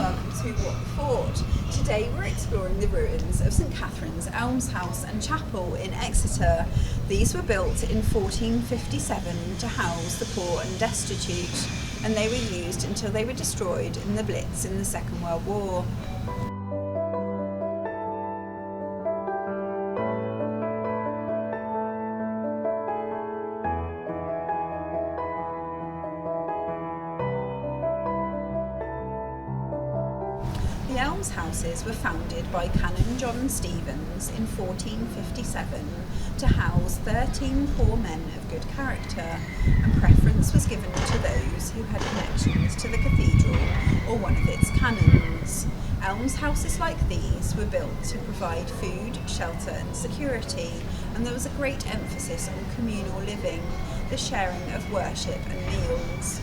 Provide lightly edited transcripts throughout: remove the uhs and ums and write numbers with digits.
welcome to What the Fort. Today we're exploring the ruins of St Catherine's Almshouse and Chapel in Exeter. These were built in 1457 to house the poor and destitute, and they were used until they were destroyed in the Blitz in the Second World War. The Almshouses were founded by Canon John Stevens in 1457 to house 13 poor men of good character, and preference was given to those who had connections to the cathedral or one of its canons. Almshouses like these were built to provide food, shelter and security, and there was a great emphasis on communal living, the sharing of worship and meals.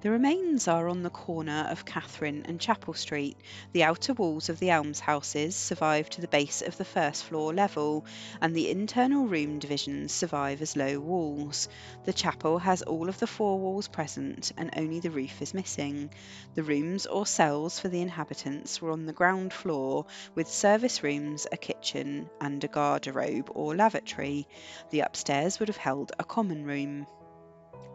The remains are on the corner of Catherine and Chapel Street. The outer walls of the almshouses survive to the base of the first floor level, and the internal room divisions survive as low walls. The chapel has all of the four walls present, and only the roof is missing. The rooms or cells for the inhabitants were on the ground floor, with service rooms, a kitchen, and a garderobe or lavatory. The upstairs would have held a common room.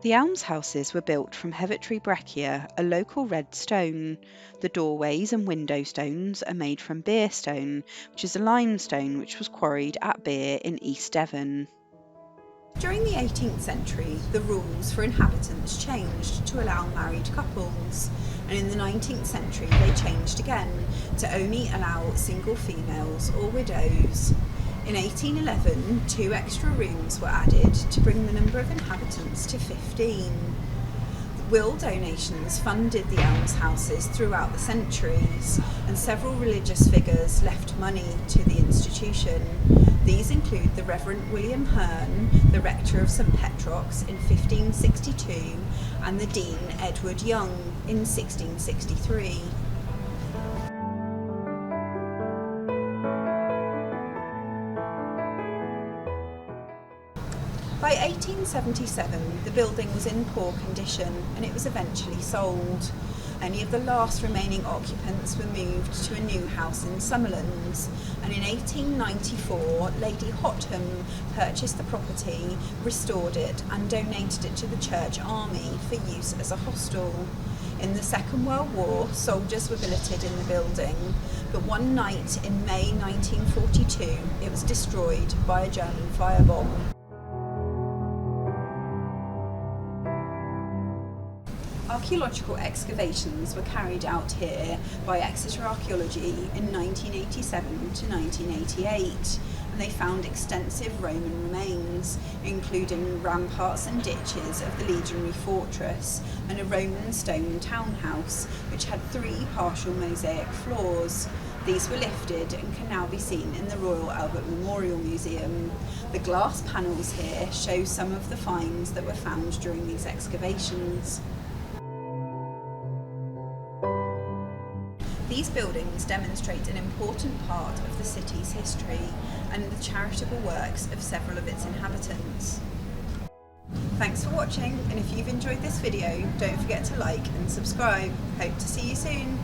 The almshouses were built from hereditary breccia, a local red stone. The doorways and window stones are made from beer stone, which is a limestone which was quarried at Beer in East Devon. During the 18th century, the rules for inhabitants changed to allow married couples, and in the 19th century they changed again to only allow single females or widows. In 1811, 2 extra rooms were added to bring the number of inhabitants to 15. Will donations funded the almshouses throughout the centuries, and several religious figures left money to the institution. These include the Reverend William Hearn, the rector of St Petrock's in 1562, and the Dean Edward Young in 1663. By 1877, the building was in poor condition and it was eventually sold. Only of the last remaining occupants were moved to a new house in Summerlands, and in 1894 Lady Hotham purchased the property, restored it and donated it to the Church Army for use as a hostel. In the Second World War, soldiers were billeted in the building, but one night in May 1942 it was destroyed by a German firebomb. Archaeological excavations were carried out here by Exeter Archaeology in 1987 to 1988, and they found extensive Roman remains, including ramparts and ditches of the legionary fortress and a Roman stone townhouse, which had 3 partial mosaic floors. These were lifted and can now be seen in the Royal Albert Memorial Museum. The glass panels here show some of the finds that were found during these excavations. These buildings demonstrate an important part of the city's history and the charitable works of several of its inhabitants. Thanks for watching, and if you've enjoyed this video, don't forget to like and subscribe. Hope to see you soon.